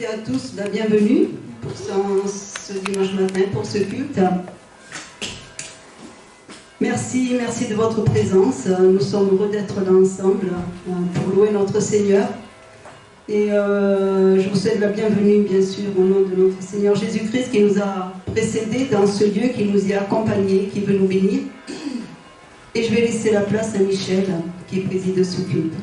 et à tous la bienvenue pour ce dimanche matin, pour ce culte. Merci de votre présence. Nous sommes heureux d'être là ensemble pour louer notre Seigneur. Et je vous souhaite la bienvenue, bien sûr, au nom de notre Seigneur Jésus-Christ qui nous a précédés dans ce lieu, qui nous y a accompagnés, qui veut nous bénir. Et je vais laisser la place à Michel qui préside ce culte.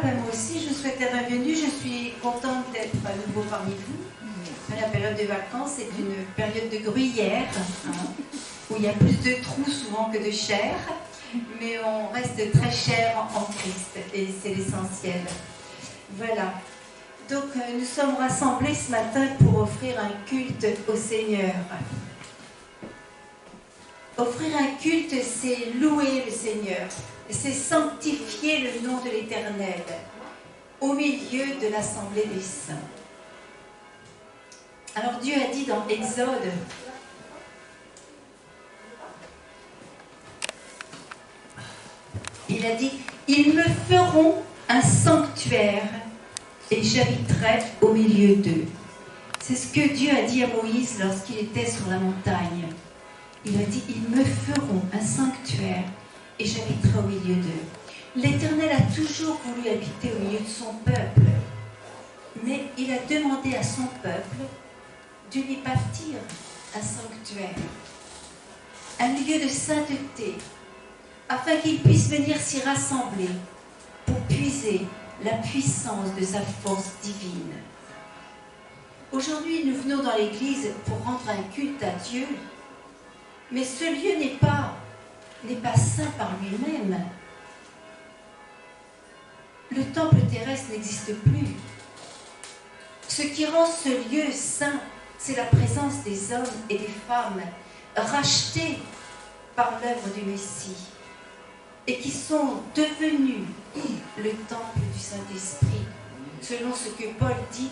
Moi aussi, je vous souhaite la bienvenue. Je suis contente d'être à nouveau parmi vous. La période des vacances est une période de gruyère, où il y a plus de trous souvent que de chair, mais on reste très cher en Christ, et c'est l'essentiel. Voilà. Donc, nous sommes rassemblés ce matin pour offrir un culte au Seigneur. Offrir un culte, c'est louer le Seigneur. C'est sanctifier le nom de l'Éternel au milieu de l'assemblée des saints. Alors Dieu a dit dans Exode, il a dit, ils me feront un sanctuaire et j'habiterai au milieu d'eux. C'est ce que Dieu a dit à Moïse lorsqu'il était sur la montagne. Il a dit, ils me feront un sanctuaire et j'habiterai au milieu d'eux. L'Éternel a toujours voulu habiter au milieu de son peuple, mais il a demandé à son peuple de lui bâtir un sanctuaire, un lieu de sainteté, afin qu'il puisse venir s'y rassembler pour puiser la puissance de sa force divine. Aujourd'hui, nous venons dans l'église pour rendre un culte à Dieu, mais ce lieu n'est pas saint par lui-même. Le temple terrestre n'existe plus. Ce qui rend ce lieu saint, c'est la présence des hommes et des femmes rachetés par l'œuvre du Messie et qui sont devenus le temple du Saint-Esprit. Selon ce que Paul dit,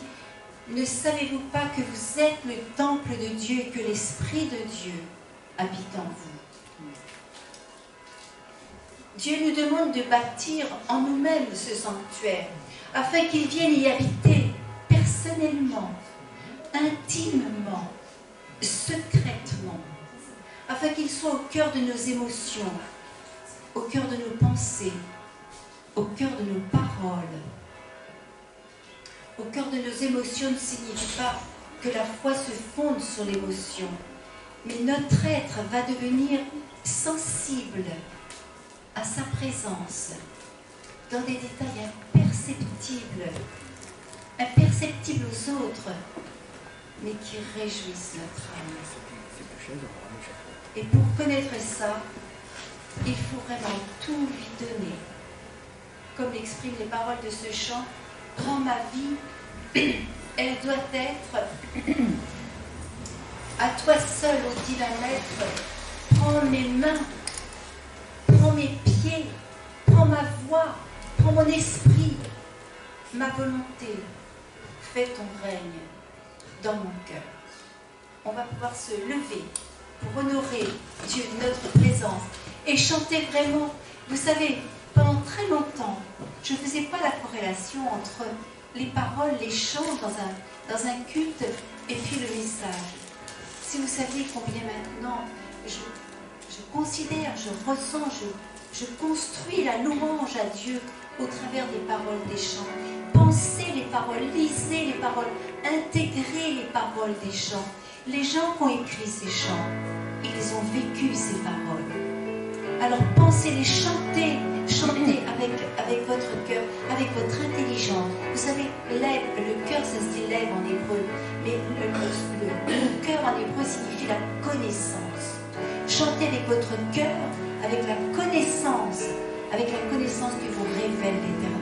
ne savez-vous pas que vous êtes le temple de Dieu et que l'Esprit de Dieu habite en vous? Dieu nous demande de bâtir en nous-mêmes ce sanctuaire, afin qu'il vienne y habiter personnellement, intimement, secrètement, afin qu'il soit au cœur de nos émotions, au cœur de nos pensées, au cœur de nos paroles. Au cœur de nos émotions ne signifie pas que la foi se fonde sur l'émotion, mais notre être va devenir sensible à sa présence, dans des détails imperceptibles aux autres, mais qui réjouissent notre âme. Et pour connaître ça, il faut vraiment tout lui donner. Comme l'expriment les paroles de ce chant, « Prends ma vie, elle doit être à toi seul, au divin maître, prends mes mains, prends mes pieds, prends ma voix, prends mon esprit, ma volonté, fais ton règne dans mon cœur. » On va pouvoir se lever pour honorer Dieu de notre présence et chanter vraiment. Vous savez, pendant très longtemps, je ne faisais pas la corrélation entre les paroles, les chants dans un culte et puis le message. Si vous saviez combien maintenant je considère, je ressens, je construis la louange à Dieu au travers des paroles des chants. Pensez les paroles, lisez les paroles, intégrez les paroles des chants. Les gens qui ont écrit ces chants, ils ont vécu ces paroles. Alors pensez-les, chantez avec votre cœur, avec votre intelligence. Vous savez, le cœur, ça se dit lève en hébreu, mais le cœur en hébreu signifie la connaissance. Chantez avec votre cœur, avec la connaissance que vous révèle l'Éternel.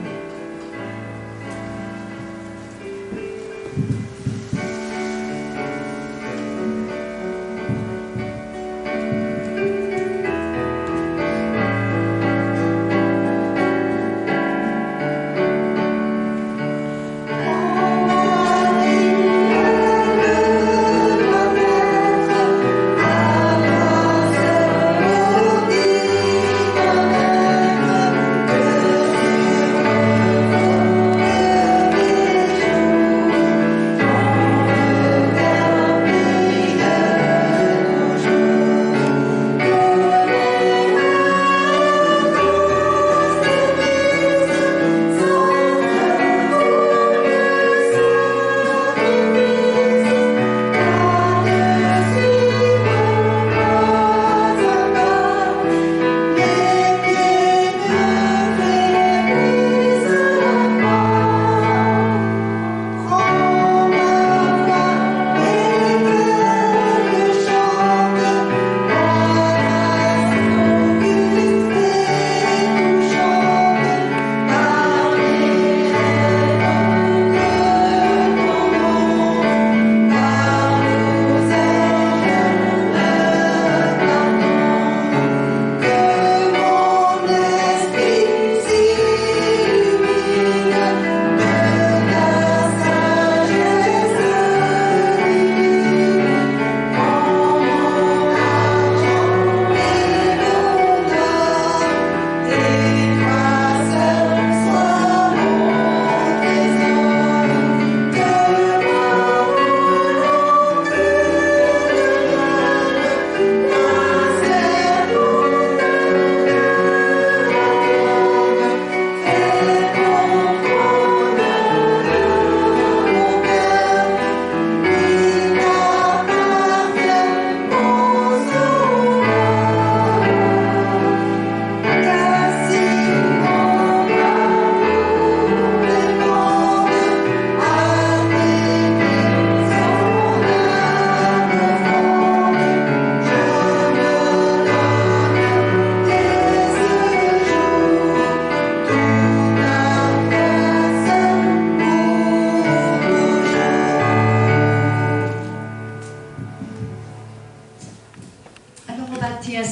Oh,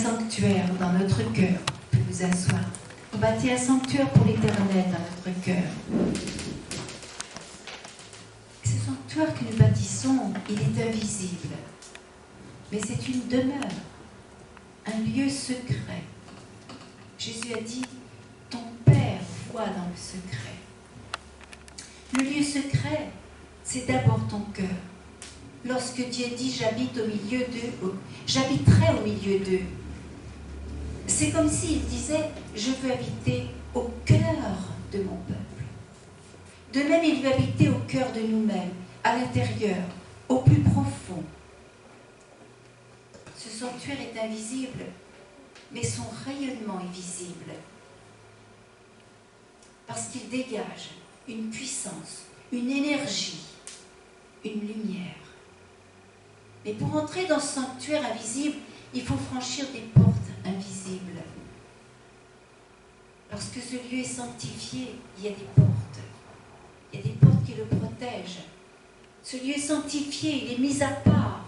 sanctuaire dans notre cœur. Vous pouvez vous asseoir. On bâtit un sanctuaire pour l'Éternel dans notre cœur. Ce sanctuaire que nous bâtissons, il est invisible. Mais c'est une demeure, un lieu secret. Jésus a dit, ton Père voit dans le secret. Le lieu secret, c'est d'abord ton cœur. Lorsque Dieu dit, j'habite au milieu d'eux, j'habiterai au milieu d'eux. C'est comme s'il disait, je veux habiter au cœur de mon peuple. De même, il veut habiter au cœur de nous-mêmes, à l'intérieur, au plus profond. Ce sanctuaire est invisible, mais son rayonnement est visible. Parce qu'il dégage une puissance, une énergie, une lumière. Mais pour entrer dans ce sanctuaire invisible, il faut franchir des portes invisibles. Lorsque ce lieu est sanctifié, il y a des portes. Il y a des portes qui le protègent. Ce lieu est sanctifié, il est mis à part.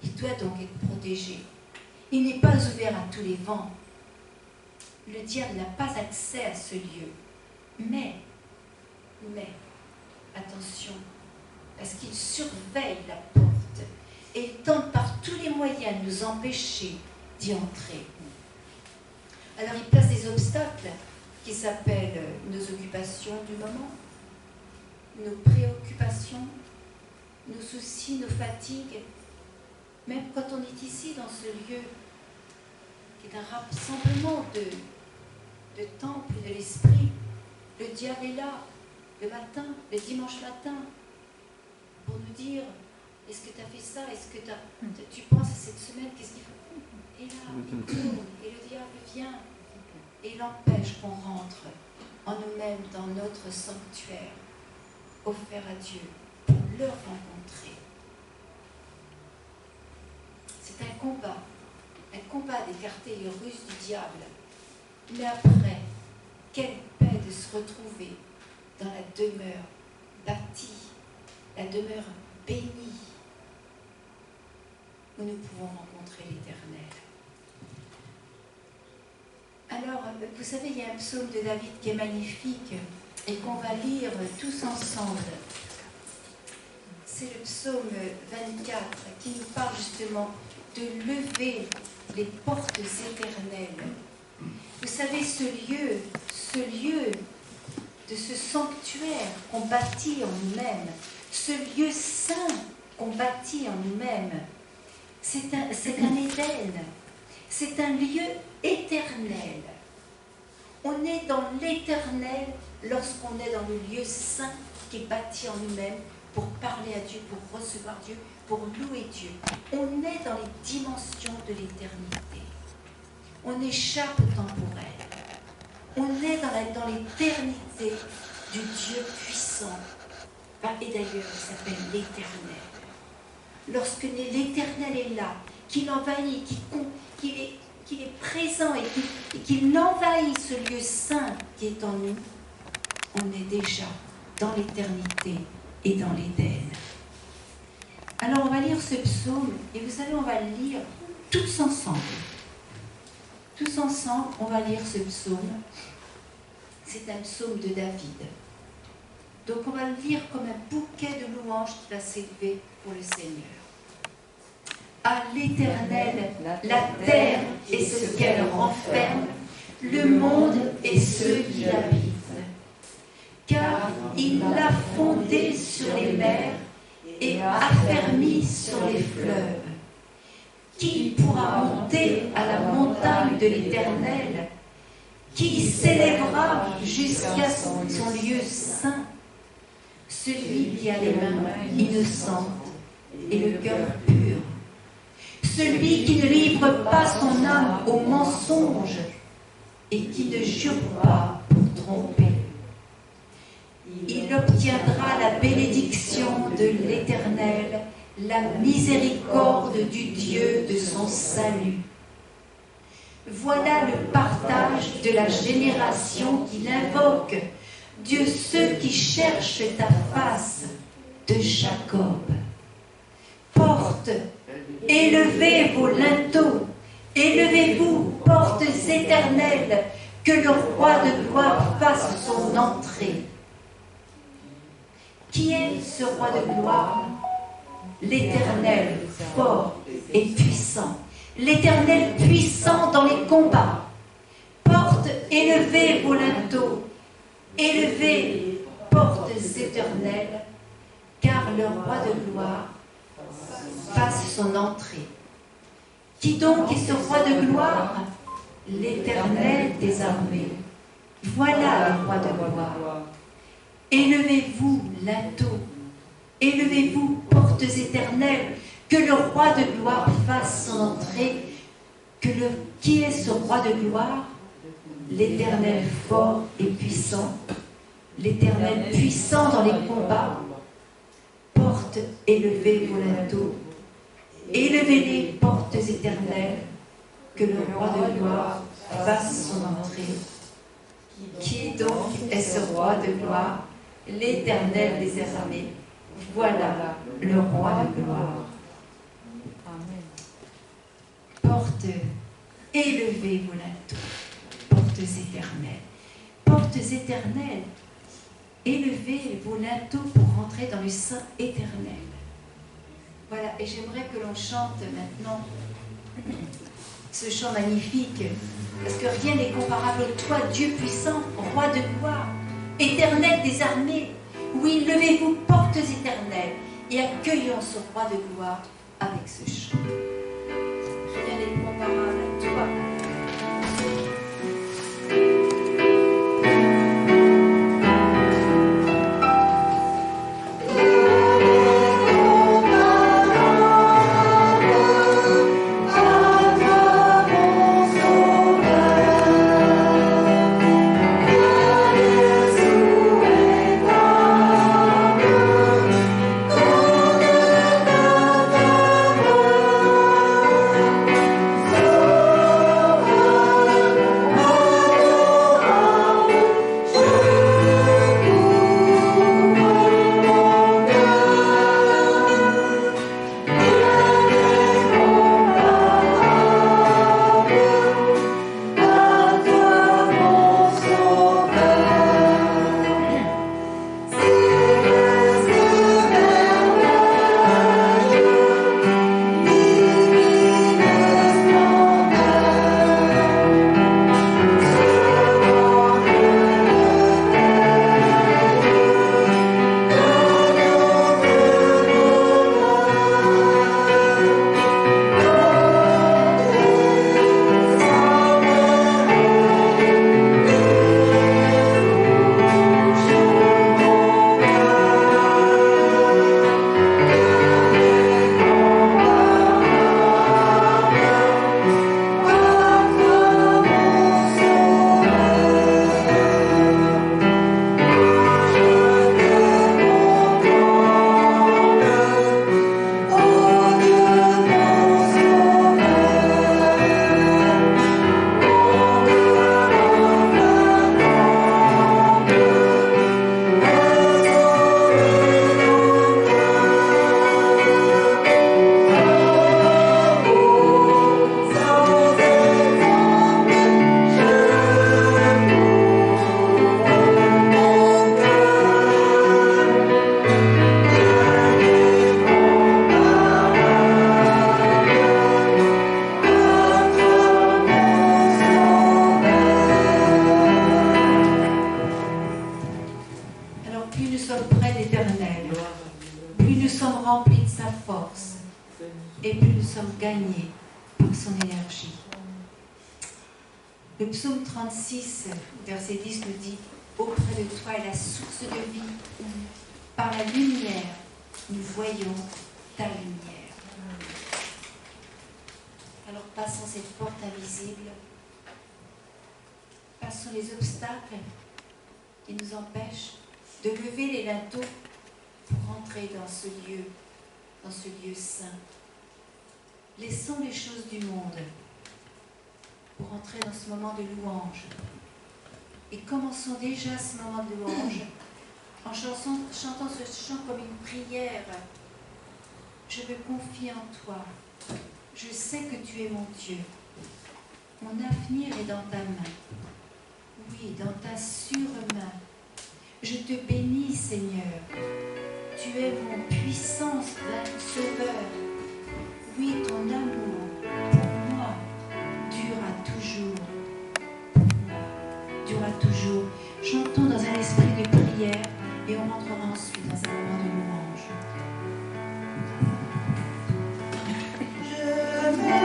Il doit donc être protégé. Il n'est pas ouvert à tous les vents. Le diable n'a pas accès à ce lieu. Mais, attention, parce qu'il surveille la porte et il tente par tous les moyens de nous empêcher d'y entrer. Alors il place des obstacles qui s'appellent nos occupations du moment, nos préoccupations, nos soucis, nos fatigues. Même quand on est ici dans ce lieu qui est un rassemblement de temple de l'esprit, le diable est là le matin, le dimanche matin, pour nous dire, est-ce que tu as fait ça, est-ce que tu penses à cette semaine, qu'est-ce qu'il faut? Et là, il tourne, et le diable vient, et il empêche qu'on rentre en nous-mêmes dans notre sanctuaire, offert à Dieu, pour le rencontrer. C'est un combat d'écarter les ruses du diable. Mais après, quelle paix de se retrouver dans la demeure bâtie, la demeure bénie, où nous pouvons rencontrer l'Éternel. Alors, vous savez, il y a un psaume de David qui est magnifique et qu'on va lire tous ensemble. C'est le psaume 24 qui nous parle justement de lever les portes éternelles. Vous savez, ce lieu de ce sanctuaire qu'on bâtit en nous-mêmes, ce lieu saint qu'on bâtit en nous-mêmes, c'est un Éden, c'est un lieu éternel. On est dans l'éternel lorsqu'on est dans le lieu saint qui est bâti en nous-mêmes pour parler à Dieu, pour recevoir Dieu, pour louer Dieu. On est dans les dimensions de l'éternité. On échappe au temporel. On est dans l'éternité du Dieu puissant. Et d'ailleurs, il s'appelle l'Éternel. Lorsque l'Éternel est là, qu'il envahit, qu'il est présent et qu'il envahit ce lieu saint qui est en nous, on est déjà dans l'éternité et dans l'Éden. Alors on va lire ce psaume, et vous savez, on va le lire tous ensemble. Tous ensemble, on va lire ce psaume. C'est un psaume de David. Donc on va le lire comme un bouquet de louanges qui va s'élever pour le Seigneur. À l'Éternel, la terre et ce qu'elle renferme, le monde et ceux qui l'habitent. Car il l'a fondé sur les mers et affermi sur les fleuves. Qui pourra monter à la montagne de l'Éternel? Qui s'élèvera jusqu'à son lieu saint? Celui qui a les mains innocentes et le cœur pur. Celui qui ne livre pas son âme au mensonge et qui ne jure pas pour tromper. Il obtiendra la bénédiction de l'Éternel, la miséricorde du Dieu de son salut. Voilà le partage de la génération qui l'invoque, Dieu, ceux qui cherchent ta face, de Jacob. Porte, élevez vos linteaux, Élevez-vous, portes éternelles, que le roi de gloire fasse son entrée. Qui est ce roi de gloire? L'Éternel, fort et puissant. L'Éternel puissant dans les combats. Portes, élevez vos linteaux. Élevez, portes éternelles, car le roi de gloire fasse son entrée. Qui donc est ce roi de gloire? L'Éternel des armées. Voilà le roi de gloire. Élevez-vous, linteaux. Élevez-vous, portes éternelles, que le roi de gloire fasse son entrée. Qui est ce roi de gloire? L'Éternel fort et puissant. L'Éternel puissant dans les combats. Portes, élevez vos linteaux. Élevez-les, portes éternelles, que le roi de gloire fasse son entrée. Qui donc est ce roi de gloire? L'Éternel des armées. Voilà le roi de gloire. Portes, élevez vos linteaux, portes éternelles. Portes éternelles, élevez vos linteaux pour rentrer dans le sein éternel. Voilà, et j'aimerais que l'on chante maintenant ce chant magnifique, parce que rien n'est comparable à toi, Dieu puissant, roi de gloire, éternel des armées. Oui, levez-vous, portes éternelles, et accueillons ce roi de gloire avec ce chant. Rien n'est comparable à toi. et plus nous sommes gagnés par son énergie. Le psaume 36, verset 10 nous dit « Auprès de toi est la source de vie. Par la lumière, nous voyons ta lumière. » Alors passons cette porte invisible, passons les obstacles qui nous empêchent de lever les linteaux pour entrer dans ce lieu saint. Laissons les choses du monde pour entrer dans ce moment de louange. Et commençons déjà ce moment de louange en chantant ce chant comme une prière. Je me confie en toi. Je sais que tu es mon Dieu. Mon avenir est dans ta main. Oui, dans ta sûre-main. Je te bénis, Seigneur. Tu es mon puissant sauveur. Oui, ton amour pour moi durera toujours. Durera toujours. Chantons dans un esprit de prière et on rentrera ensuite dans un moment de louange. Je me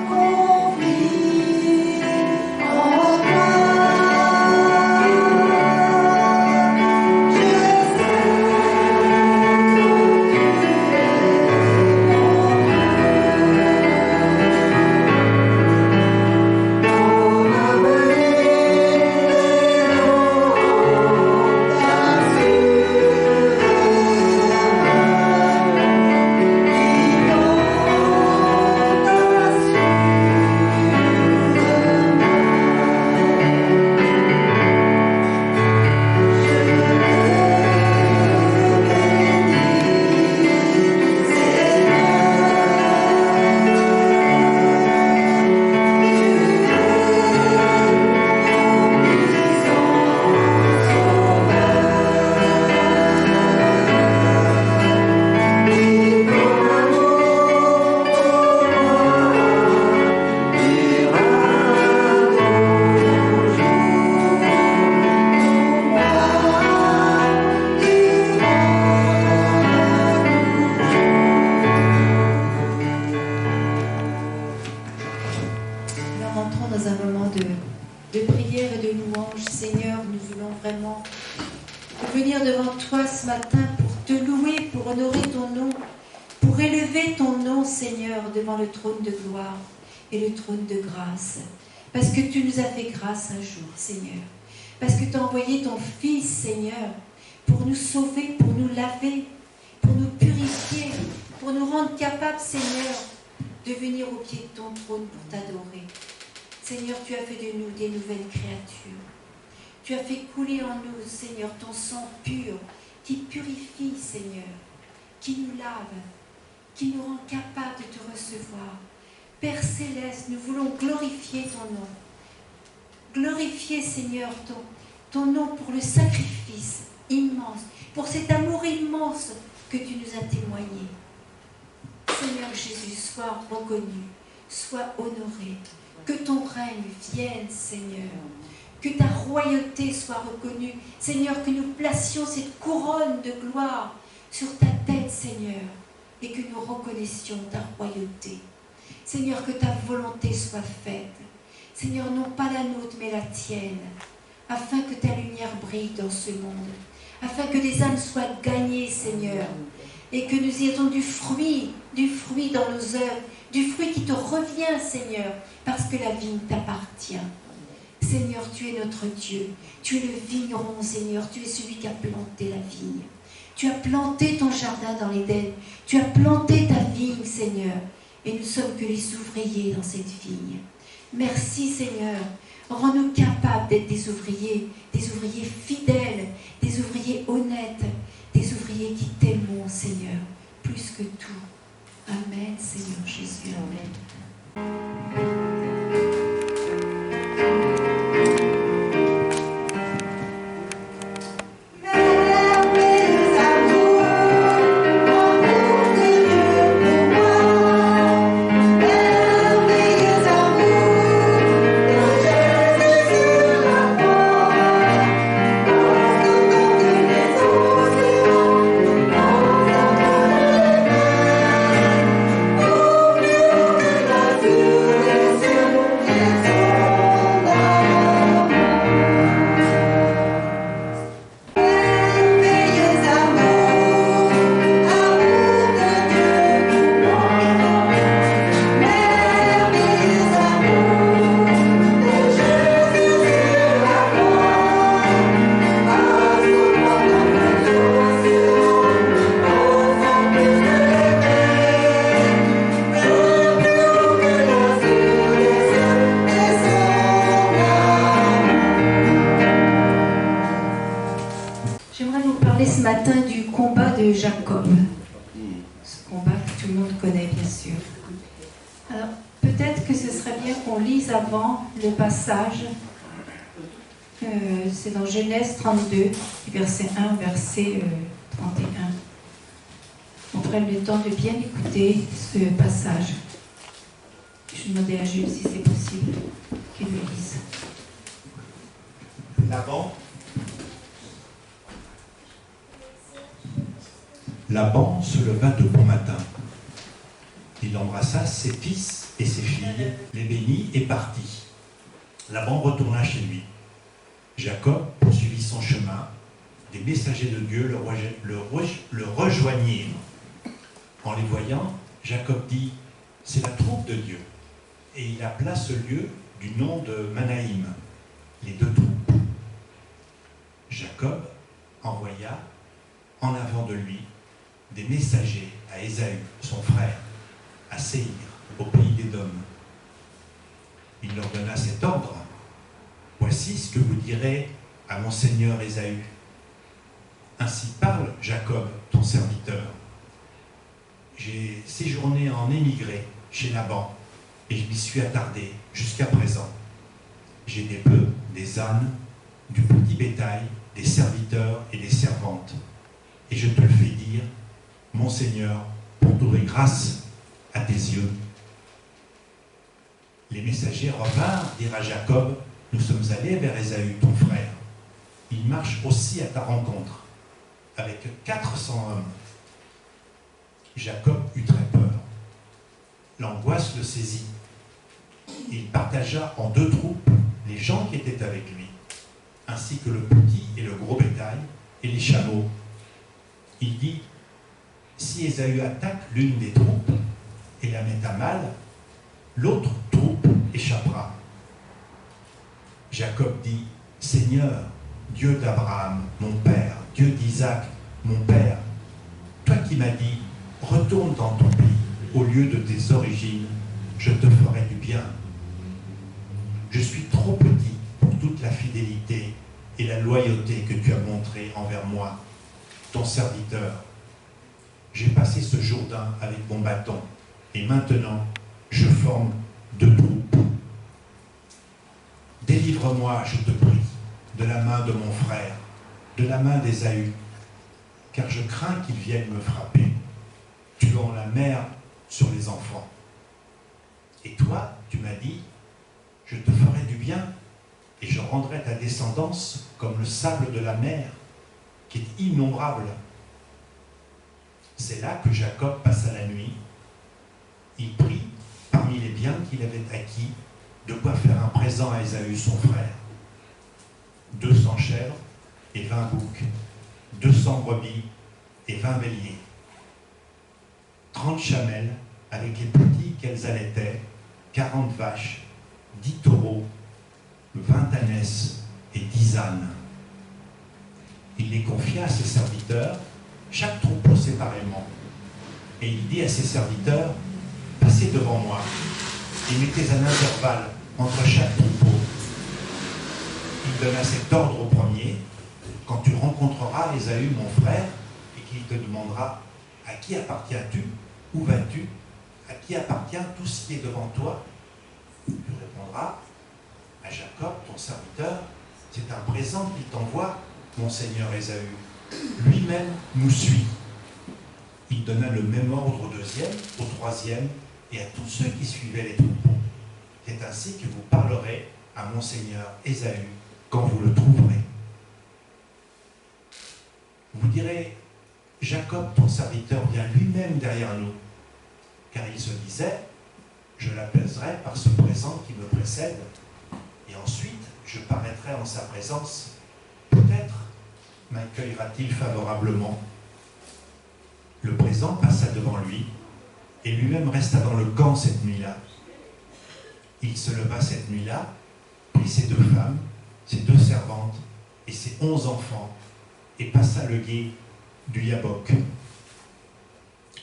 confie en toi. Devant le trône de gloire et le trône de grâce. Parce que tu nous as fait grâce un jour, Seigneur. Parce que tu as envoyé ton Fils, Seigneur, pour nous sauver, pour nous laver, pour nous purifier, pour nous rendre capables, Seigneur, de venir au pied de ton trône pour t'adorer. Seigneur, tu as fait de nous des nouvelles créatures. Tu as fait couler en nous, Seigneur, ton sang pur qui purifie, Seigneur, qui nous lave, qui nous rend capables de te recevoir. Père Céleste, nous voulons glorifier ton nom. Glorifier, Seigneur, ton nom pour le sacrifice immense, pour cet amour immense que tu nous as témoigné. Seigneur Jésus, sois reconnu, sois honoré. Que ton règne vienne, Seigneur. Que ta royauté soit reconnue. Seigneur, que nous placions cette couronne de gloire sur ta tête, Seigneur. Et que nous reconnaissions ta royauté. Seigneur, que ta volonté soit faite. Seigneur, non pas la nôtre, mais la tienne. Afin que ta lumière brille dans ce monde. Afin que des âmes soient gagnées, Seigneur. Et que nous ayons du fruit dans nos œuvres. Du fruit qui te revient, Seigneur. Parce que la vigne t'appartient. Seigneur, tu es notre Dieu. Tu es le vigneron, Seigneur. Tu es celui qui a planté la vigne. Tu as planté ton jardin dans l'Éden. Tu as planté ta vigne, Seigneur. Et nous sommes que les ouvriers dans cette vigne. Merci, Seigneur. Rends-nous capables d'être des ouvriers fidèles, des ouvriers honnêtes, des ouvriers qui t'aiment, Seigneur, plus que tout. Amen, Seigneur Jésus. Amen. lis avant le passage. C'est dans Genèse 32, verset 1, verset 31. On prenne le temps de bien écouter ce passage. Je vais demander à Jules si c'est possible qu'il le lise. Laban se leva de bon matin. Il embrassa ses fils et ses filles, les bénit et partit. Laban retourna chez lui. Jacob poursuivit son chemin. Des messagers de Dieu le rejoignirent. En les voyant, Jacob dit « C'est la troupe de Dieu ». Et il appela ce lieu du nom de Manaïm, les deux troupes. Jacob envoya en avant de lui des messagers à Ésaü, son frère, à Séhir, au pays d'Édom. Il leur donna cet ordre. Voici ce que vous direz à mon seigneur Ésaü. Ainsi parle Jacob, ton serviteur. J'ai séjourné en émigré chez Laban et je m'y suis attardé jusqu'à présent. J'ai des bœufs, des ânes, du petit bétail, des serviteurs et des servantes. Et je te le fais dire, mon Seigneur, pour trouver grâce à tes yeux. Les messagers revinrent dire à Jacob, nous sommes allés vers Ésaü, ton frère. Il marche aussi à ta rencontre, avec 400 hommes. Jacob eut très peur. L'angoisse le saisit. Il partagea en deux troupes les gens qui étaient avec lui, ainsi que le petit et le gros bétail et les chameaux. Il dit, si Ésaü attaque l'une des troupes et la met à mal, l'autre troupe échappera. Jacob dit, Seigneur, Dieu d'Abraham, mon père, Dieu d'Isaac, mon père, toi qui m'as dit, retourne dans ton pays, au lieu de tes origines, je te ferai du bien. Je suis trop petit pour toute la fidélité et la loyauté que tu as montrée envers moi, ton serviteur. J'ai passé ce Jourdain avec mon bâton, et maintenant, je forme deux troupes. Délivre-moi, je te prie, de la main de mon frère, de la main d'Ésaü, car je crains qu'il vienne me frapper, tuant la mère sur les enfants. Et toi, tu m'as dit, je te ferai du bien, et je rendrai ta descendance comme le sable de la mer, qui est innombrable. C'est là que Jacob passa la nuit. Il prit, parmi les biens qu'il avait acquis, de quoi faire un présent à Ésaü, son frère. 200 chèvres et 20 boucs, 200 brebis et 20 béliers, 30 chamelles avec les petits qu'elles allaitaient, 40 vaches, 10 taureaux, 20 ânesses et 10 ânes. Il les confia à ses serviteurs, chaque troupeau séparément. Et il dit à ses serviteurs, passez devant moi et mettez un intervalle entre chaque troupeau. Il donna cet ordre au premier, quand tu rencontreras Ésaü, mon frère, et qu'il te demandera, à qui appartiens-tu? Où vas-tu? À qui appartient tout ce qui est devant toi? Tu répondras, à Jacob, ton serviteur, c'est un présent qu'il t'envoie, mon seigneur Ésaü. Lui-même nous suit. Il donna le même ordre au deuxième, au troisième et à tous ceux qui suivaient les troupeaux. C'est ainsi que vous parlerez à mon seigneur Ésaü quand vous le trouverez. Vous direz, Jacob, ton serviteur, vient lui-même derrière nous, car il se disait, je l'apaiserai par ce présent qui me précède, et ensuite je paraîtrai en sa présence. Peut-être m'accueillera-t-il favorablement. Le présent passa devant lui, et lui-même resta dans le camp cette nuit-là. Il se leva cette nuit-là, prit ses 2 femmes, ses 2 servantes et ses 11 enfants, et passa le gué du Yabok.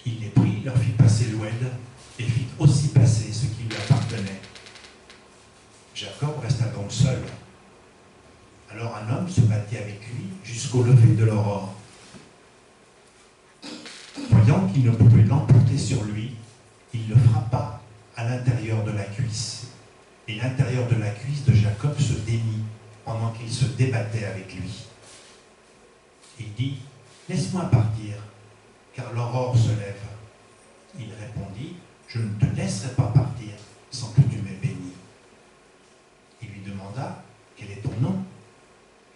Il les prit, leur fit passer l'oued, et fit aussi passer ce qui lui appartenait. Jacob resta donc seul. Alors un homme se battit avec lui jusqu'au lever de l'aurore. Voyant qu'il ne pouvait l'emporter sur lui, il le frappa à l'intérieur de la cuisse. et l'intérieur de la cuisse de Jacob se démit pendant qu'il se débattait avec lui. Il dit, « Laisse-moi partir, car l'aurore se lève. » Il répondit, « Je ne te laisserai pas partir sans que tu m'aies béni. » Il lui demanda, « Quel est ton nom ?»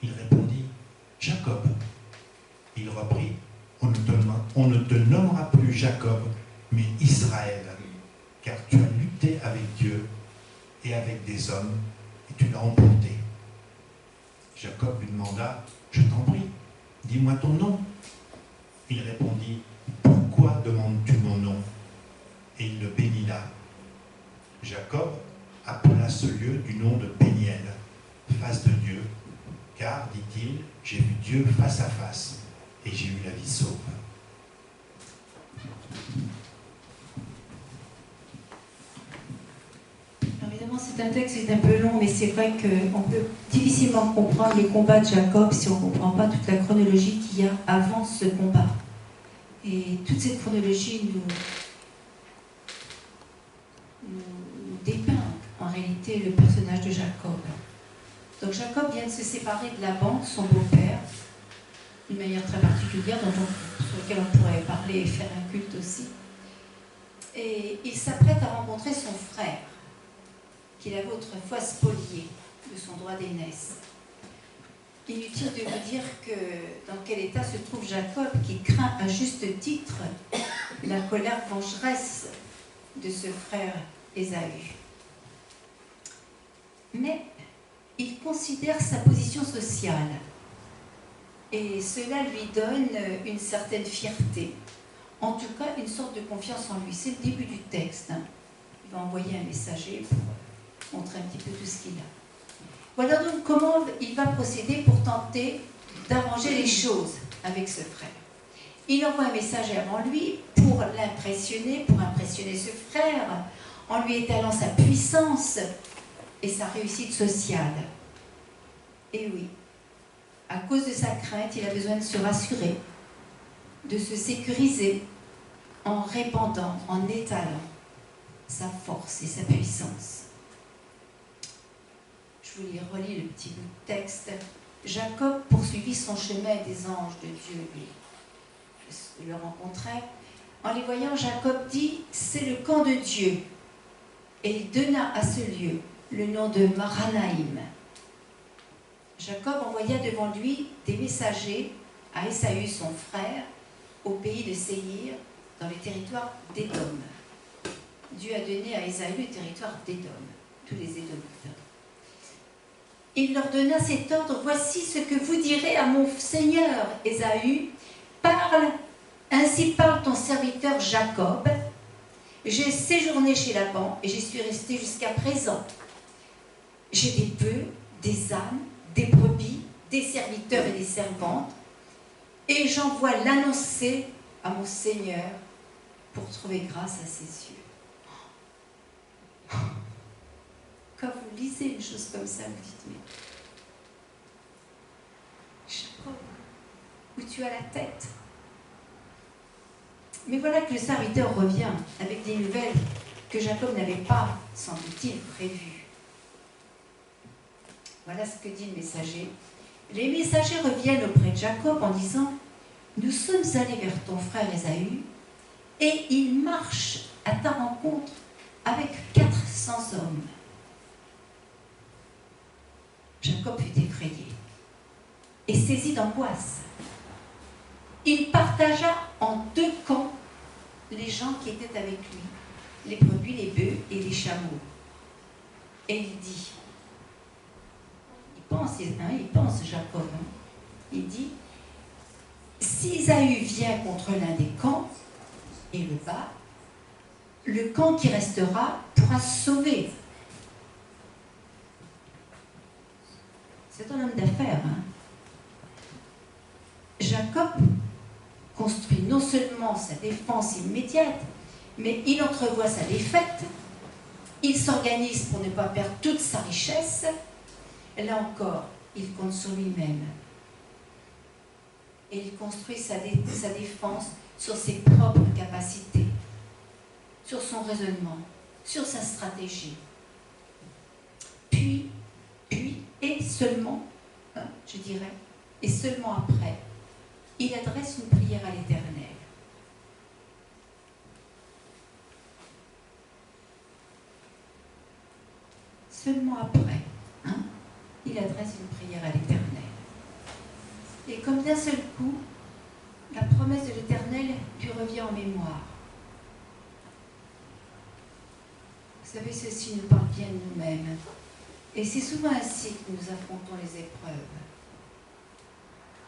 Il répondit, « Jacob. » Il reprit, « On ne te nommera plus Jacob, mais Israël, car tu as lutté avec Dieu et avec des hommes, et tu l'as emporté. » Jacob lui demanda, « Je t'en prie, dis-moi ton nom. » Il répondit, « Pourquoi demandes-tu mon nom ?» Et il le bénit là. Jacob appela ce lieu du nom de Péniel, face de Dieu, car, dit-il, j'ai vu Dieu face à face, et j'ai eu la vie sauve. Évidemment, c'est un texte qui est un peu long, mais c'est vrai qu'on peut difficilement comprendre les combats de Jacob si on ne comprend pas toute la chronologie qu'il y a avant ce combat. Et toute cette chronologie nous dépeint en réalité le personnage de Jacob. Donc Jacob vient de se séparer de Laban, son beau-père, d'une manière très particulière sur laquelle on pourrait parler et faire un culte aussi. Et il s'apprête à rencontrer son frère, qu'il avait autrefois spolié de son droit d'aînesse. Inutile de vous dire dans quel état se trouve Jacob, qui craint à juste titre la colère vengeresse de ce frère Ésaü. Mais il considère sa position sociale et cela lui donne une certaine fierté, en tout cas une sorte de confiance en lui. C'est le début du texte. Il va envoyer un messager pour montrer un petit peu tout ce qu'il a. Voilà donc comment il va procéder pour tenter d'arranger les choses avec ce frère. Il envoie un messager avant lui pour l'impressionner, pour impressionner ce frère, en lui étalant sa puissance et sa réussite sociale. Et oui, à cause de sa crainte, il a besoin de se rassurer, de se sécuriser en répandant, en étalant sa force et sa puissance. Je vous relis le petit bout de texte. Jacob poursuivit son chemin des anges de Dieu, lui, le rencontrait. En les voyant, Jacob dit, c'est le camp de Dieu. Et il donna à ce lieu le nom de Mahanaïm. Jacob envoya devant lui des messagers à Ésaü, son frère, au pays de Séhir, dans le territoire d'Édom. Dieu a donné à Ésaü le territoire d'Édom, tous les Édomites. Il leur donna cet ordre, voici ce que vous direz à mon seigneur Ésaü, ainsi parle ton serviteur Jacob, j'ai séjourné chez Laban et j'y suis resté jusqu'à présent. J'ai des bœufs, des ânes, des brebis, des serviteurs et des servantes, et j'envoie l'annoncer à mon Seigneur pour trouver grâce à ses yeux. Quand vous lisez une chose comme ça, vous dites, mais Jacob, où tu as la tête? Mais voilà que le serviteur revient avec des nouvelles que Jacob n'avait pas, semble-t-il, prévues. Voilà ce que dit le messager. Les messagers reviennent auprès de Jacob en disant, nous sommes allés vers ton frère Ésaü et il marche à ta rencontre avec 400 hommes. Jacob fut effrayé et saisi d'angoisse. Il partagea en deux camps les gens qui étaient avec lui, les brebis, les bœufs et les chameaux. Et il dit, il pense Jacob, il dit, si Ésaü vient contre l'un des camps et le bat, le camp qui restera pourra se sauver. C'est un homme d'affaires. Jacob construit non seulement sa défense immédiate, mais il entrevoit sa défaite, il s'organise pour ne pas perdre toute sa richesse. Là encore, il compte sur lui-même. Et il construit sa défense sur ses propres capacités, sur son raisonnement, sur sa stratégie. seulement, hein, je dirais, et seulement après, il adresse une prière à l'Éternel. Seulement après, hein, il adresse une prière à l'Éternel. Et comme d'un seul coup, la promesse de l'Éternel lui revient en mémoire. Vous savez, ceci nous parle bien de nous-mêmes. Et c'est souvent ainsi que nous affrontons les épreuves.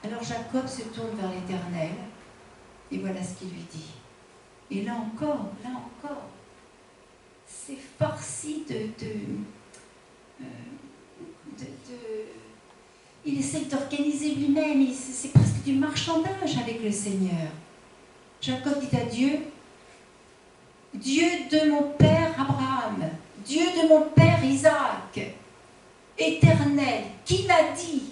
Alors Jacob se tourne vers l'Éternel, et voilà ce qu'il lui dit. Et là encore, c'est farci il essaie d'organiser lui-même, c'est presque du marchandage avec le Seigneur. Jacob dit à Dieu, Dieu de mon père Abraham, Dieu de mon père Isaac, Éternel, qui m'a dit,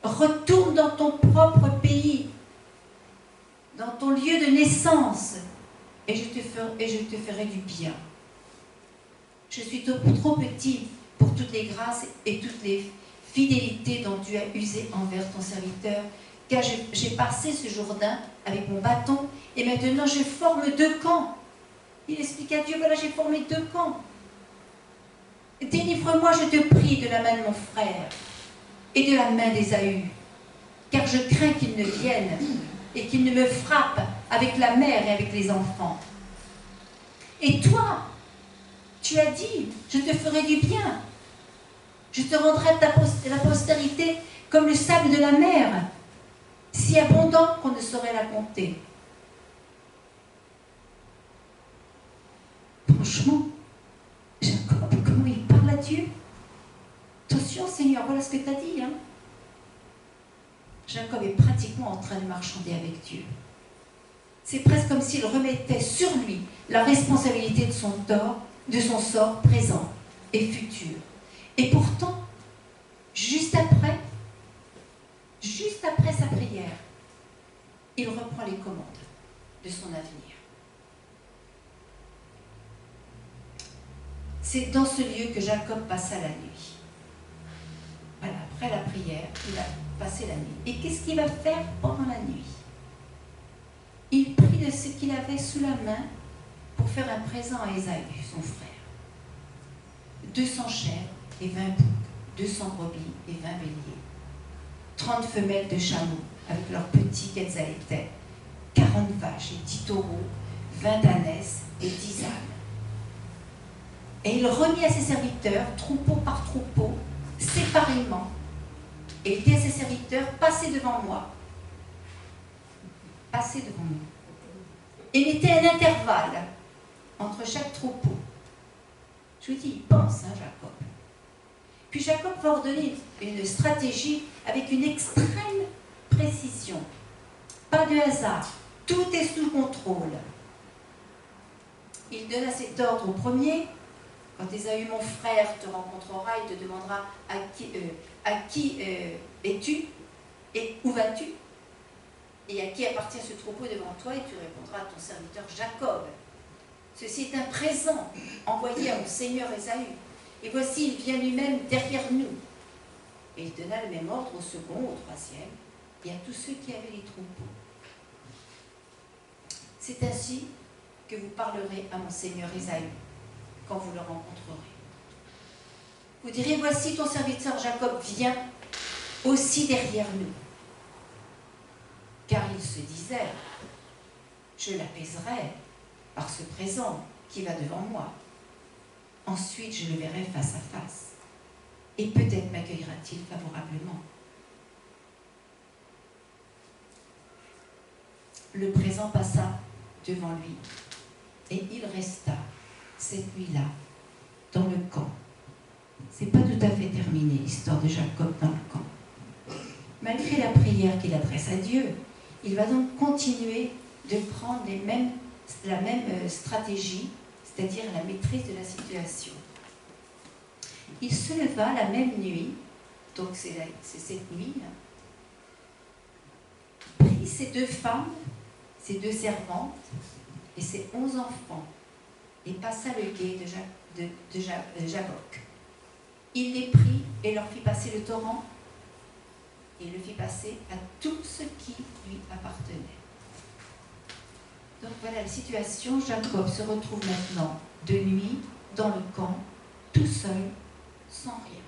retourne dans ton propre pays, dans ton lieu de naissance, et je te ferai du bien. Je suis trop petit pour toutes les grâces et toutes les fidélités dont tu as usé envers ton serviteur, car j'ai passé ce Jourdain avec mon bâton, et maintenant je forme 2 camps. Il explique à Dieu, voilà, j'ai formé 2 camps. Délivre-moi, je te prie, de la main de mon frère et de la main d'Ésaü, car je crains qu'il ne vienne et qu'il ne me frappe avec la mère et avec les enfants. Et toi, tu as dit, je te ferai du bien. Je te rendrai la postérité comme le sable de la mer, si abondant qu'on ne saurait la compter. Franchement, Jacob, comment il parle à Dieu? Attention Seigneur, voilà ce que tu as dit. Hein? Jacob est pratiquement en train de marchander avec Dieu. C'est presque comme s'il remettait sur lui la responsabilité de son sort présent et futur. Et pourtant, juste après sa prière, il reprend les commandes de son avenir. C'est dans ce lieu que Jacob passa la nuit. Voilà, après la prière, il a passé la nuit. Et qu'est-ce qu'il va faire pendant la nuit? Il prit de ce qu'il avait sous la main pour faire un présent à Ésaü, son frère. 200 chèvres et 20 boucs, 200 brebis et 20 béliers, 30 femelles de chameaux avec leurs petits qu'elles allaitaient, 40 vaches et 10 taureaux, 20 ânesses et 10 ânes. Et il remit à ses serviteurs, troupeau par troupeau, séparément. Et il dit à ses serviteurs, passez devant moi. Passez devant moi. Et mettez un intervalle entre chaque troupeau. Je vous dis, il pense, hein, Jacob. Puis Jacob va ordonner une stratégie avec une extrême précision. Pas de hasard. Tout est sous contrôle. Il donna cet ordre au premier. Quand Ésaü, mon frère, te rencontrera, il te demandera à qui es-tu et où vas-tu et à qui appartient ce troupeau devant toi, et tu répondras à ton serviteur Jacob. Ceci est un présent envoyé à mon seigneur Ésaü. Et voici, il vient lui-même derrière nous. Et il donna le même ordre au second, au troisième, et à tous ceux qui avaient les troupeaux. C'est ainsi que vous parlerez à mon seigneur Ésaü, quand vous le rencontrerez. Vous direz, voici ton serviteur Jacob vient aussi derrière nous. Car il se disait, je l'apaiserai par ce présent qui va devant moi. Ensuite, je le verrai face à face. Et peut-être m'accueillera-t-il favorablement. Le présent passa devant lui et il resta cette nuit-là dans le camp. C'est pas tout à fait terminé, l'histoire de Jacob dans le camp. Malgré la prière qu'il adresse à Dieu, il va donc continuer de prendre la même stratégie, c'est-à-dire la maîtrise de la situation. Il se leva la même nuit, donc c'est cette nuit, prit ses 2 femmes, ses 2 servantes et ses 11 enfants, et passa le gué de Jabbok. il les prit et leur fit passer le torrent, et le fit passer à tout ce qui lui appartenait. Donc voilà la situation. Jacob se retrouve maintenant de nuit dans le camp, tout seul, sans rien.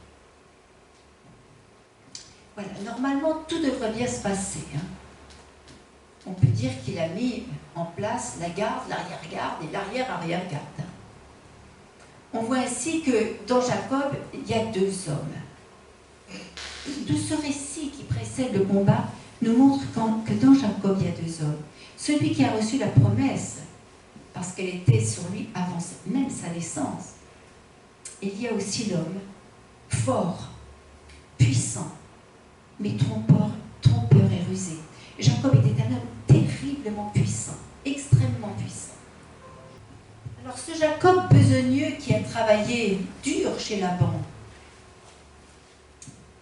Voilà, normalement tout devrait bien se passer. On peut dire qu'il a mis en place la garde, l'arrière-garde et l'arrière-arrière-garde. On voit ainsi que dans Jacob, il y a deux hommes. Tout ce récit qui précède le combat nous montre que dans Jacob, il y a deux hommes. Celui qui a reçu la promesse, parce qu'elle était sur lui avant même sa naissance. Il y a aussi l'homme fort, puissant, mais trompeur et rusé. Jacob était un homme terriblement puissant, extrêmement puissant. Alors ce Jacob besogneux qui a travaillé dur chez Laban,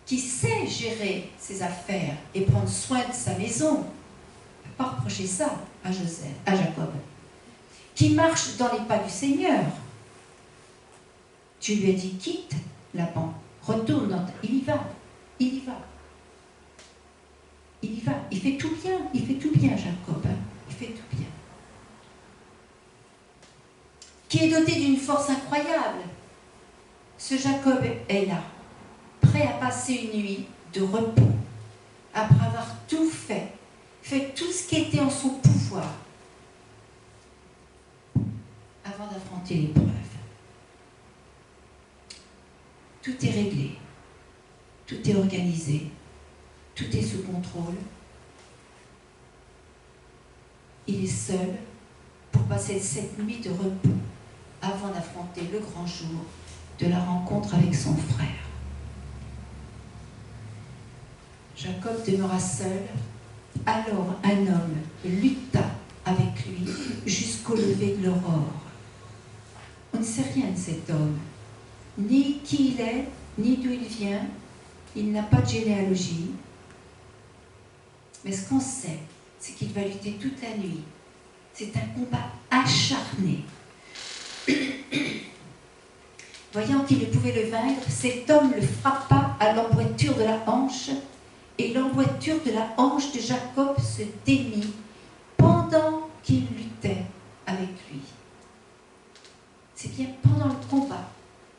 qui sait gérer ses affaires et prendre soin de sa maison, ne peut pas reprocher ça à Jacob, qui marche dans les pas du Seigneur. Dieu lui a dit, quitte Laban, retourne dans il y va, il y va. Il y va, il fait tout bien Jacob, il fait tout bien. Qui est doté d'une force incroyable. Ce Jacob est là, prêt à passer une nuit de repos, après avoir tout fait tout ce qui était en son pouvoir, avant d'affronter l'épreuve. Tout est réglé, tout est organisé, tout est sous contrôle. Il est seul pour passer cette nuit de repos avant d'affronter le grand jour de la rencontre avec son frère. Jacob demeura seul. Alors un homme lutta avec lui jusqu'au lever de l'aurore. On ne sait rien de cet homme, ni qui il est, ni d'où il vient. Il n'a pas de généalogie. Mais ce qu'on sait, c'est qu'il va lutter toute la nuit. C'est un combat acharné. Voyant qu'il ne pouvait le vaincre, cet homme le frappa à l'emboîture de la hanche, et l'emboîture de la hanche de Jacob se démit pendant qu'il luttait avec lui. C'est bien pendant le combat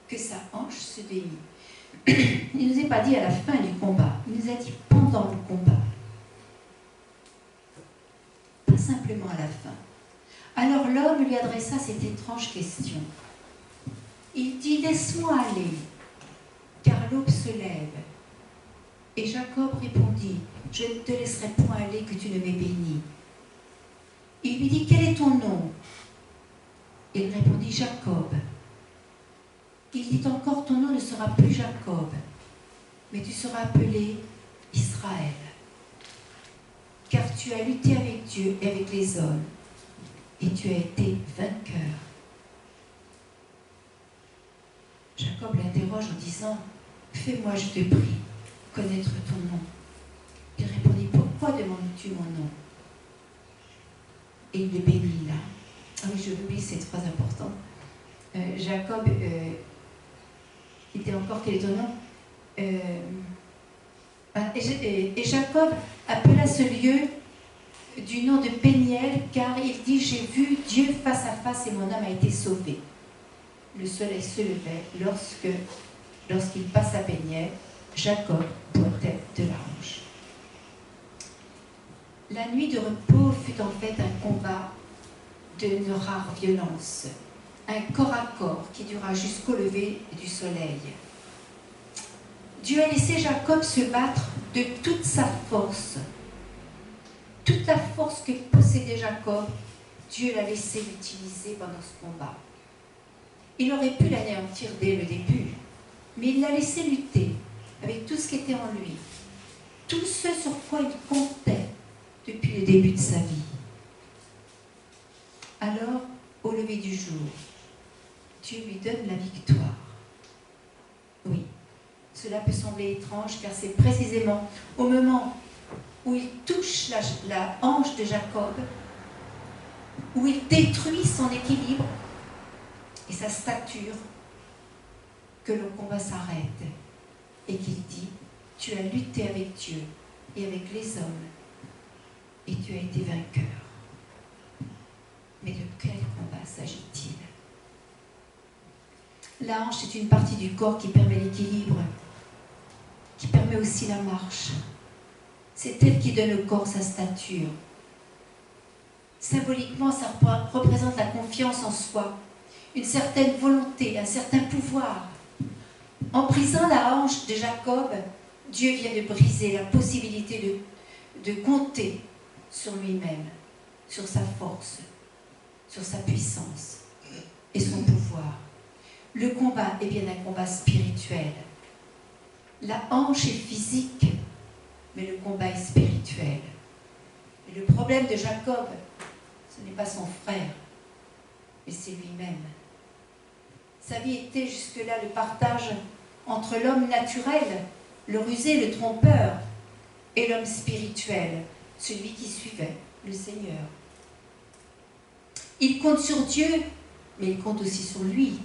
que sa hanche se démit. Il ne nous est pas dit à la fin du combat, il nous a dit pendant le combat. Pas simplement à la fin. Alors l'homme lui adressa cette étrange question. Il dit, laisse-moi aller, car l'aube se lève. Et Jacob répondit, je ne te laisserai point aller que tu ne m'aies béni. Il lui dit, quel est ton nom? Il répondit, Jacob. Il dit encore, ton nom ne sera plus Jacob, mais tu seras appelé Israël. Car tu as lutté avec Dieu et avec les hommes, et tu as été vainqueur. Jacob l'interroge en disant, fais-moi, je te prie, connaître ton nom. Il répondit, pourquoi demandes-tu mon nom? Et il le bénit là. Ah oui, je l'oublie, c'est très important. Jacob était encore, quel est ton nom? Et Jacob appela ce lieu du nom de Péniel, car il dit, j'ai vu Dieu face à face et mon âme a été sauvée. Le soleil se levait lorsqu'il passe à Péniel, Jacob boitait de la hanche. La nuit de repos fut en fait un combat d'une rare violence, un corps à corps qui dura jusqu'au lever du soleil. Dieu a laissé Jacob se battre de toute sa force. Toute la force que possédait Jacob, Dieu l'a laissé l'utiliser pendant ce combat. Il aurait pu l'anéantir dès le début, mais il l'a laissé lutter avec tout ce qui était en lui, tout ce sur quoi il comptait depuis le début de sa vie. Alors, au lever du jour, Dieu lui donne la victoire. Oui, cela peut sembler étrange, car c'est précisément au moment où il touche la hanche de Jacob, où il détruit son équilibre et sa stature, que le combat s'arrête et qu'il dit, tu as lutté avec Dieu et avec les hommes et tu as été vainqueur. Mais de quel combat s'agit-il? La hanche est une partie du corps qui permet l'équilibre, qui permet aussi la marche. C'est elle qui donne au corps sa stature. Symboliquement, ça représente la confiance en soi, une certaine volonté, un certain pouvoir. En brisant la hanche de Jacob, Dieu vient de briser la possibilité de compter sur lui-même, sur sa force, sur sa puissance et son pouvoir. Le combat est bien un combat spirituel. La hanche est physique, mais le combat est spirituel. Et le problème de Jacob, ce n'est pas son frère, mais c'est lui-même. Sa vie était jusque-là le partage entre l'homme naturel, le rusé, le trompeur, et l'homme spirituel, celui qui suivait le Seigneur. Il compte sur Dieu, mais il compte aussi sur lui.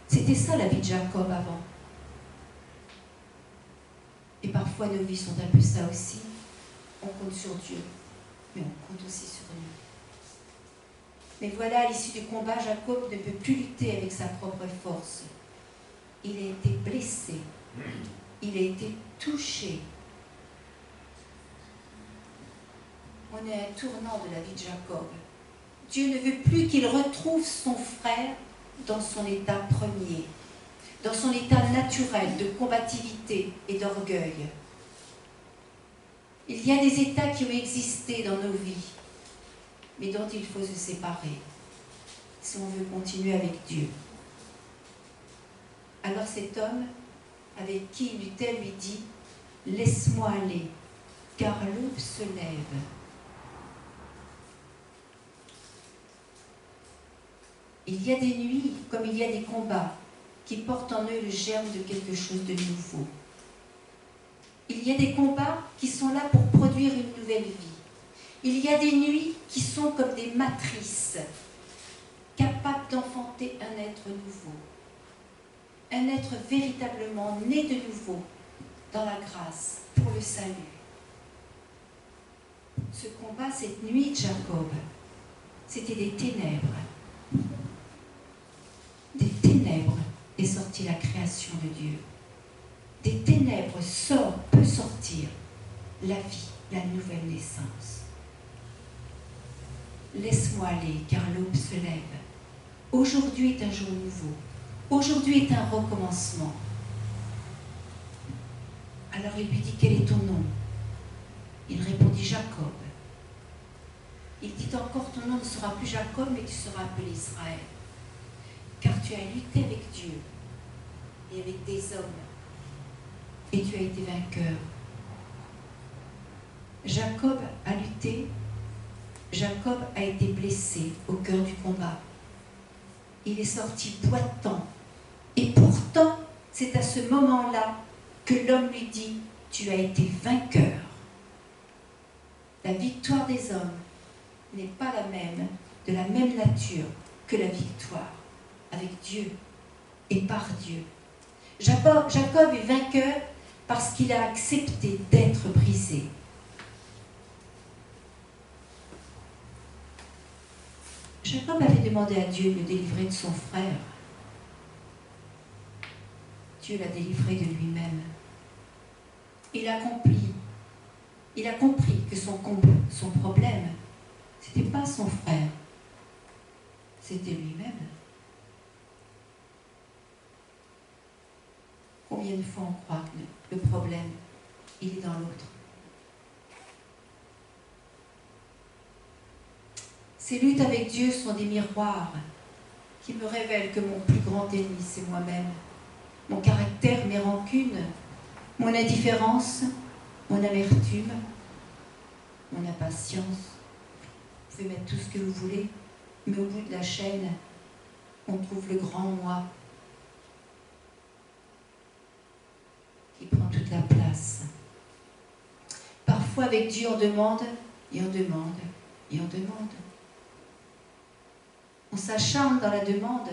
C'était ça la vie de Jacob avant. Et parfois nos vies sont un peu ça aussi. On compte sur Dieu, mais on compte aussi sur nous. Mais voilà, à l'issue du combat, Jacob ne peut plus lutter avec sa propre force. Il a été blessé. Il a été touché. On est à un tournant de la vie de Jacob. Dieu ne veut plus qu'il retrouve son frère dans son état premier, dans son état naturel de combativité et d'orgueil. Il y a des états qui ont existé dans nos vies, mais dont il faut se séparer si on veut continuer avec Dieu. Alors cet homme avec qui il luttait lui dit « Laisse-moi aller, car l'aube se lève. » Il y a des nuits, comme il y a des combats, qui portent en eux le germe de quelque chose de nouveau. Il y a des combats qui sont là pour produire une nouvelle vie. Il y a des nuits qui sont comme des matrices, capables d'enfanter un être nouveau. Un être véritablement né de nouveau dans la grâce pour le salut. Ce combat, cette nuit de Jacob, c'était des ténèbres. Des ténèbres est sortie la création de Dieu. Des ténèbres peut sortir la vie, la nouvelle naissance. Laisse-moi aller, car l'aube se lève. Aujourd'hui est un jour nouveau. Aujourd'hui est un recommencement. Alors il lui dit, quel est ton nom? Il répondit, Jacob. Il dit encore, ton nom ne sera plus Jacob, mais tu seras appelé Israël. Car tu as lutté avec Dieu et avec des hommes, et tu as été vainqueur. Jacob a lutté, Jacob a été blessé au cœur du combat. Il est sorti boitant. Et pourtant, c'est à ce moment-là que l'homme lui dit, tu as été vainqueur. La victoire des hommes n'est pas la même, de la même nature que la victoire avec Dieu et par Dieu. Jacob est vainqueur parce qu'il a accepté d'être brisé. Jacob avait demandé à Dieu de le délivrer de son frère. Dieu l'a délivré de lui-même. Il a compris que son problème, ce n'était pas son frère, c'était lui-même. Combien de fois on croit que le problème, il est dans l'autre? Ces luttes avec Dieu sont des miroirs qui me révèlent que mon plus grand ennemi, c'est moi-même. Mon caractère, mes rancunes, mon indifférence, mon amertume, mon impatience. Vous pouvez mettre tout ce que vous voulez, mais au bout de la chaîne, on trouve le grand moi qui prend toute la place. Parfois, avec Dieu, on demande, et on demande, et on demande. On s'acharne dans la demande,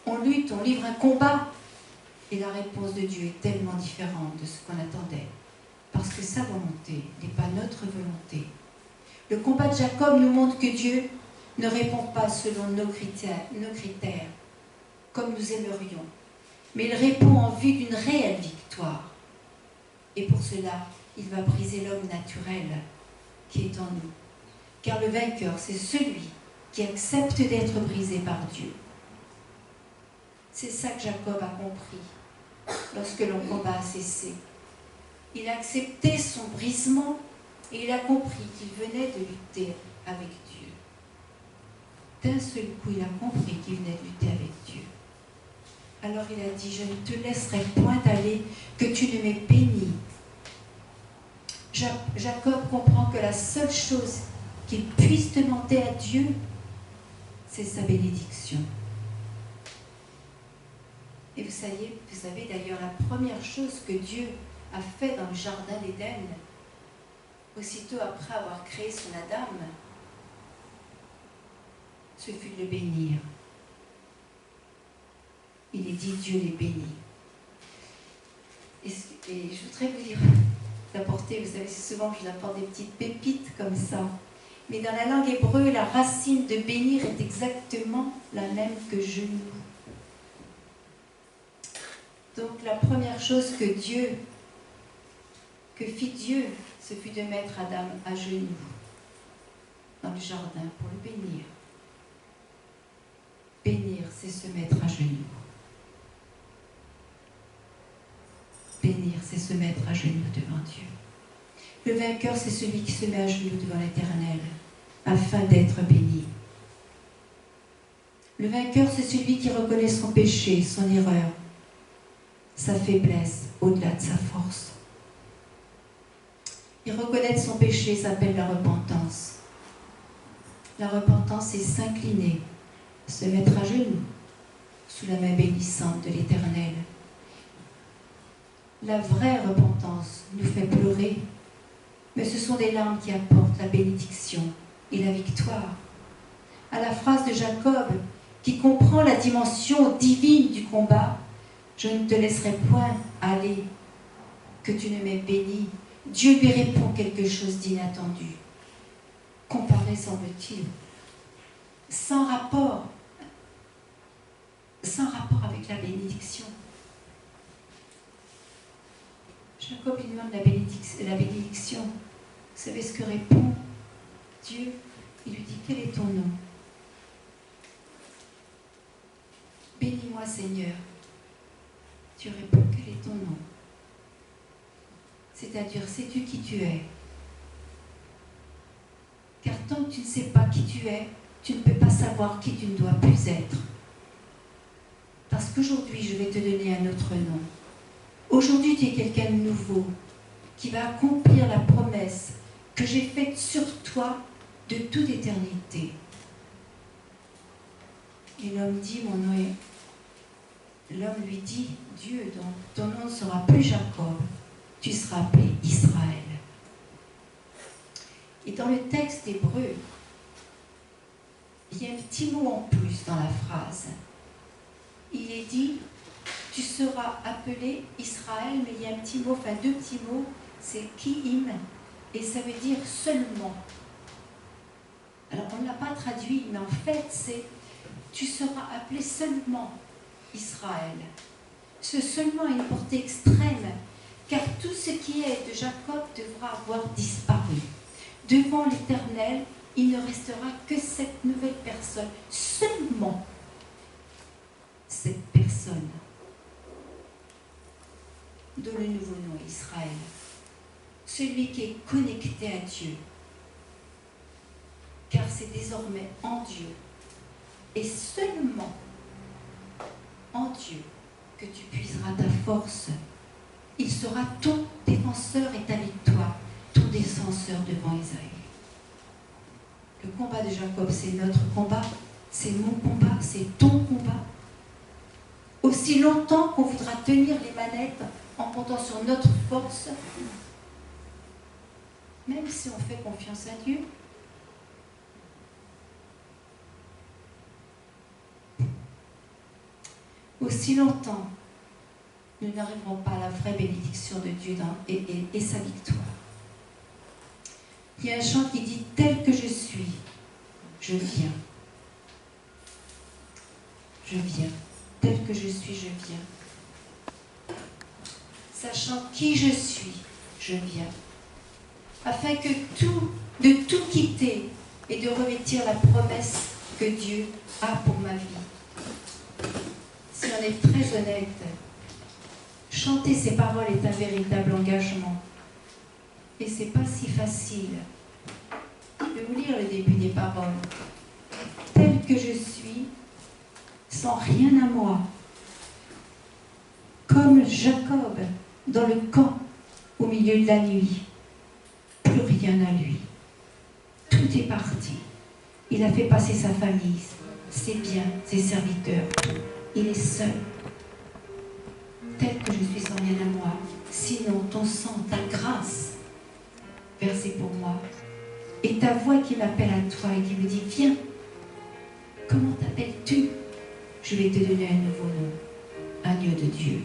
on lutte, on livre un combat. Et la réponse de Dieu est tellement différente de ce qu'on attendait. Parce que sa volonté n'est pas notre volonté. Le combat de Jacob nous montre que Dieu ne répond pas selon nos critères, comme nous aimerions. Mais il répond en vue d'une réelle victoire. Et pour cela, il va briser l'homme naturel qui est en nous. Car le vainqueur, c'est celui qui accepte d'être brisé par Dieu. C'est ça que Jacob a compris lorsque le combat a cessé. Il a accepté son brisement et il a compris qu'il venait de lutter avec Dieu. D'un seul coup, il a compris qu'il venait de lutter avec Dieu. Alors il a dit, je ne te laisserai point aller, que tu ne m'aies béni. Jacob comprend que la seule chose qu'il puisse demander à Dieu, c'est sa bénédiction. Et vous savez d'ailleurs, la première chose que Dieu a fait dans le jardin d'Éden, aussitôt après avoir créé son Adam, ce fut de le bénir. Il est dit, Dieu les bénit. Et je voudrais vous dire, d'apporter, vous savez, c'est souvent que je vous apporte des petites pépites comme ça. Mais dans la langue hébreu, la racine de bénir est exactement la même que genou. Donc la première chose que fit Dieu, ce fut de mettre Adam à genoux dans le jardin pour le bénir. Bénir, c'est se mettre à genoux. Bénir, c'est se mettre à genoux devant Dieu. Le vainqueur, c'est celui qui se met à genoux devant l'Éternel, afin d'être béni. Le vainqueur, c'est celui qui reconnaît son péché, son erreur, sa faiblesse, au-delà de sa force. Et reconnaître son péché s'appelle la repentance. La repentance, c'est s'incliner, se mettre à genoux, sous la main bénissante de l'Éternel. La vraie repentance nous fait pleurer, mais ce sont des larmes qui apportent la bénédiction et la victoire. À la phrase de Jacob, qui comprend la dimension divine du combat, « Je ne te laisserai point aller, que tu ne m'aies béni », Dieu lui répond quelque chose d'inattendu. Comparé, semble-t-il, sans rapport avec la bénédiction. Jacob lui demande la bénédiction. Vous savez ce que répond Dieu? Il lui dit, quel est ton nom? Bénis-moi, Seigneur. Dieu répond, quel est ton nom? C'est-à-dire, sais-tu qui tu es? Car tant que tu ne sais pas qui tu es, tu ne peux pas savoir qui tu ne dois plus être. Parce qu'aujourd'hui, je vais te donner un autre nom. Aujourd'hui, tu es quelqu'un de nouveau qui va accomplir la promesse que j'ai faite sur toi de toute éternité. Et l'homme dit, mon nom est... L'homme lui dit, Dieu, donc, ton nom ne sera plus Jacob, tu seras appelé Israël. Et dans le texte hébreu, il y a un petit mot en plus dans la phrase. Il est dit, tu seras appelé Israël, mais il y a un petit mot, enfin deux petits mots, c'est ki'im, et ça veut dire seulement. Alors on ne l'a pas traduit, mais en fait c'est, tu seras appelé seulement Israël. Ce seulement a une portée extrême, car tout ce qui est de Jacob devra avoir disparu. Devant l'Éternel, il ne restera que cette nouvelle personne, seulement cette personne, dont le nouveau nom est Israël. Celui qui est connecté à Dieu, car c'est désormais en Dieu, et seulement en Dieu, que tu puiseras ta force. Il sera ton défenseur et ta victoire, ton défenseur devant Isaïe. Le combat de Jacob, c'est notre combat, c'est mon combat, c'est ton combat. Aussi longtemps qu'on voudra tenir les manettes en comptant sur notre force, même si on fait confiance à Dieu, aussi longtemps nous n'arriverons pas à la vraie bénédiction de Dieu et sa victoire. Il y a un chant qui dit « Tel que je suis, je viens. Je viens. Tel que je suis, je viens. Sachant qui je suis, je viens. Afin que de tout quitter et de revêtir la promesse que Dieu a pour ma vie. » Si on est très honnête, chanter ces paroles est un véritable engagement. Et c'est pas si facile. Je vais vous lire le début des paroles. Tel que je suis, sans rien à moi, comme Jacob dans le camp au milieu de la nuit, plus rien à lui. Tout est parti. Il a fait passer sa famille, ses biens, ses serviteurs. Il est seul. Tel que je suis sans rien à moi. Sinon, ton sang, ta grâce, versée pour moi, et ta voix qui m'appelle à toi et qui me dit, viens, comment t'appelles-tu? Je vais te donner un nouveau nom, agneau de Dieu.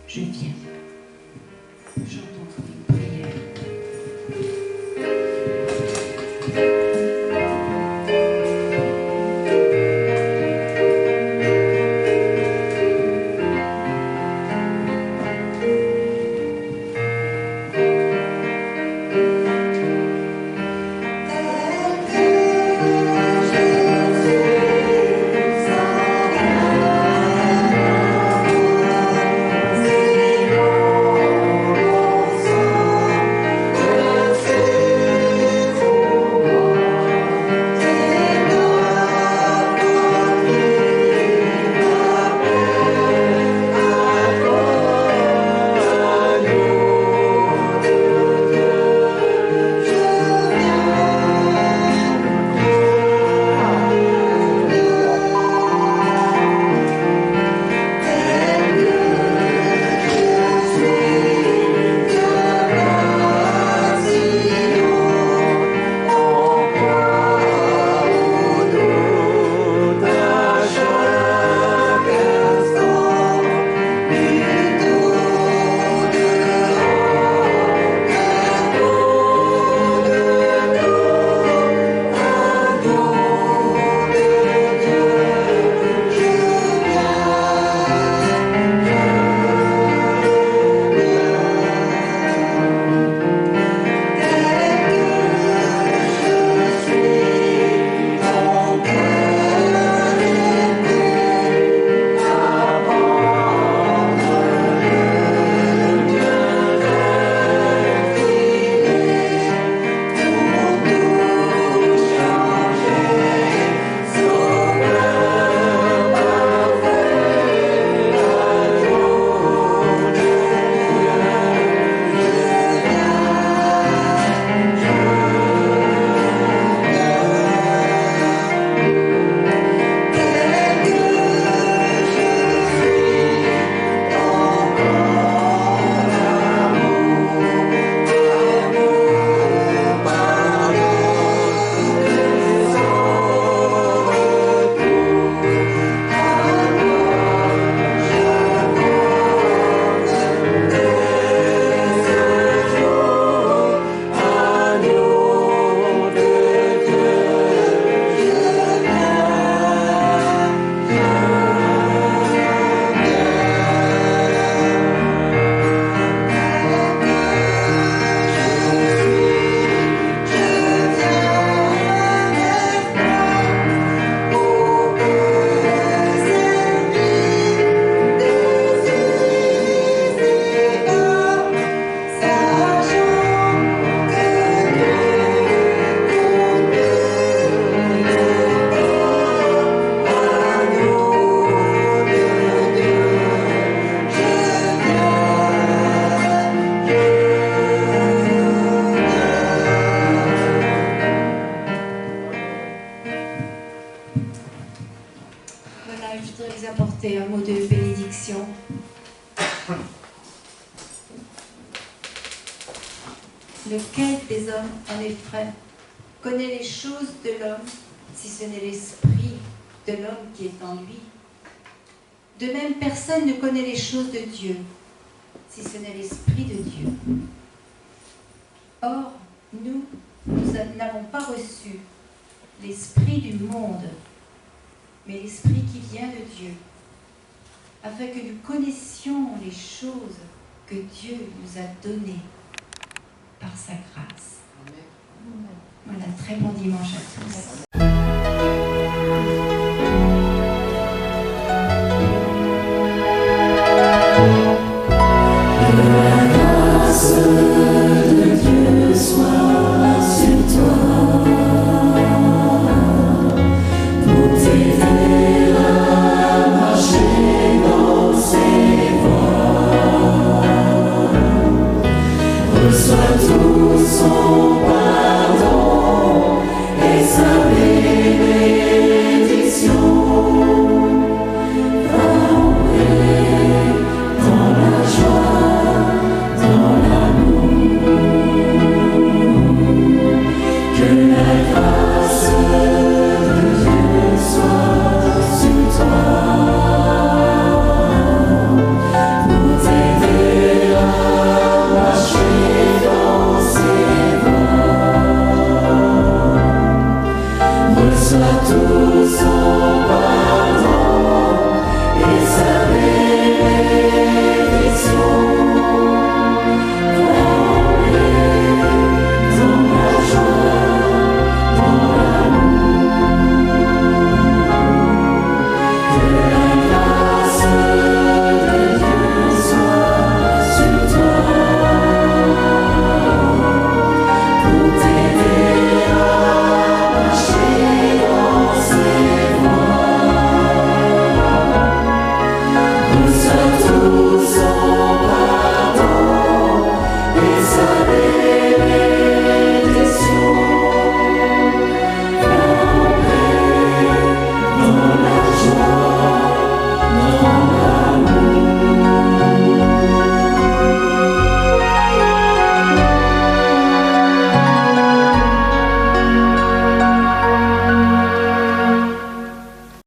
Je viens. Chantons comme une prière. Lequel des hommes, en effet, connaît les choses de l'homme, si ce n'est l'esprit de l'homme qui est en lui? De même, personne ne connaît les choses de Dieu, si ce n'est l'Esprit de Dieu. Or, nous n'avons pas reçu l'Esprit du monde, mais l'Esprit qui vient de Dieu, afin que nous connaissions les choses que Dieu nous a données par sa grâce. Amen. Voilà, très bon dimanche à tous. Reçois tout son